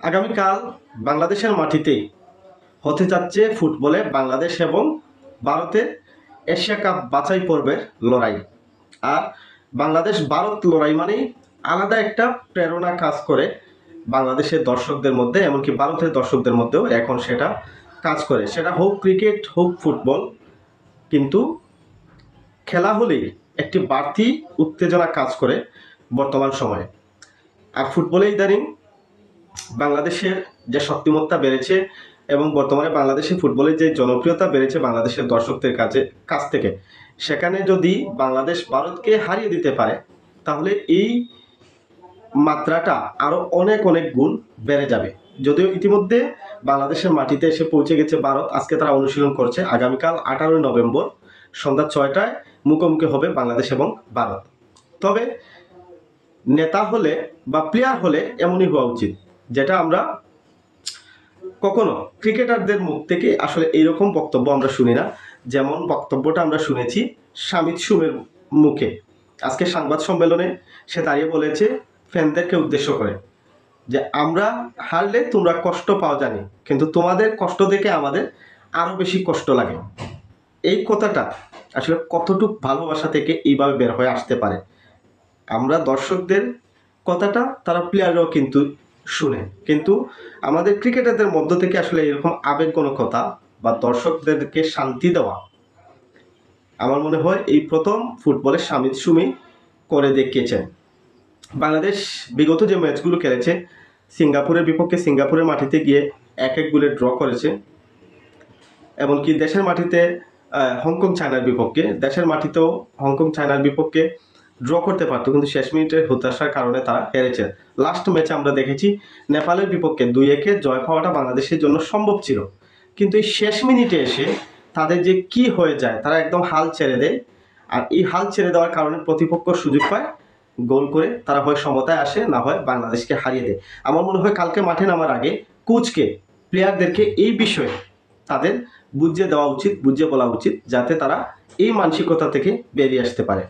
আগামীকাল বাংলাদেশের মাটিতেই হতে যাচ্ছে ফুটবলে বাংলাদেশ এবং ভারতের এশিয়া কাপ বাছাই পর্বের লড়াই। আর বাংলাদেশ ভারত লড়াই মানেই আলাদা একটা প্রেরণা কাজ করে বাংলাদেশের দর্শকদের মধ্যে, এমনকি ভারতের দর্শকদের মধ্যেও এখন সেটা কাজ করে। সেটা হোক ক্রিকেট হোক ফুটবল, কিন্তু খেলা হলেই একটি বাড়তি উত্তেজনা কাজ করে বর্তমান সময়ে। আর ফুটবলে ইদানিং বাংলাদেশের যে শক্তিমত্তা বেড়েছে এবং বর্তমানে বাংলাদেশে ফুটবলের যে জনপ্রিয়তা বেড়েছে বাংলাদেশের দর্শকদের কাছ থেকে, সেখানে যদি বাংলাদেশ ভারতকে হারিয়ে দিতে পারে তাহলে এই মাত্রাটা আরও অনেক অনেক গুণ বেড়ে যাবে। যদিও ইতিমধ্যে বাংলাদেশের মাটিতে এসে পৌঁছে গেছে ভারত। আজকে তারা অনুশীলন করছে। আগামীকাল 18 নভেম্বর সন্ধ্যা 6টায় মুখোমুখি হবে বাংলাদেশ এবং ভারত। তবে নেতা হলে বা প্লেয়ার হলে এমনই হওয়া উচিত, যেটা আমরা কখনো ক্রিকেটারদের মুখ থেকে আসলে এইরকম বক্তব্য আমরা শুনি না। যেমন বক্তব্যটা আমরা শুনেছি শামিদ সুমের মুখে আজকে সংবাদ সম্মেলনে। সে দাঁড়িয়ে বলেছে ফ্যানদেরকে উদ্দেশ্য করে যে আমরা হারলে তোমরা কষ্ট পাও জানি, কিন্তু তোমাদের কষ্ট দেখে আমাদের আরও বেশি কষ্ট লাগে। এই কথাটা আসলে কতটুকু ভালোবাসা থেকে এইভাবে বের হয়ে আসতে পারে। আমরা দর্শকদের কথাটা তারা প্লেয়াররাও কিন্তু শুনে, কিন্তু আমাদের ক্রিকেটারদের মধ্য থেকে আসলে এরকম আবেগঘন কথা বা দর্শকদেরকে শান্তি দেওয়া আমার মনে হয় এই প্রথম ফুটবলের শামিদ সুমি করে দেখিয়েছেন। বাংলাদেশ বিগত যে ম্যাচগুলো খেলেছে, সিঙ্গাপুরের বিপক্ষে সিঙ্গাপুরের মাটিতে গিয়ে 1-1 গোলে ড্র করেছে, এমনকি দেশের মাটিতে হংকং চায়নার বিপক্ষে, দেশের মাটিতেও হংকং চায়নার বিপক্ষে ড্র করতে পারতো, কিন্তু শেষ মিনিটে হতাশার কারণে তারা হেরেছে। লাস্ট ম্যাচে আমরা দেখেছি নেপালের বিপক্ষে 2-1 জয় পাওয়াটা বাংলাদেশের জন্য সম্ভব ছিল, কিন্তু এই শেষ মিনিটে এসে তাদের যে কি হয়ে যায়, তারা একদম হাল ছেড়ে দেয়। আর এই হাল ছেড়ে দেওয়ার কারণে প্রতিপক্ষ সুযোগ পায় গোল করে, তারা হয় সমতায় আসে, না হয় বাংলাদেশকে হারিয়ে দেয়। আমার মনে হয় কালকে মাঠে নামার আগে কোচকে প্লেয়ারদেরকে এই বিষয়ে তাদের বুঝিয়ে দেওয়া উচিত, বুঝিয়ে বলা উচিত, যাতে তারা এই মানসিকতা থেকে বেরিয়ে আসতে পারে।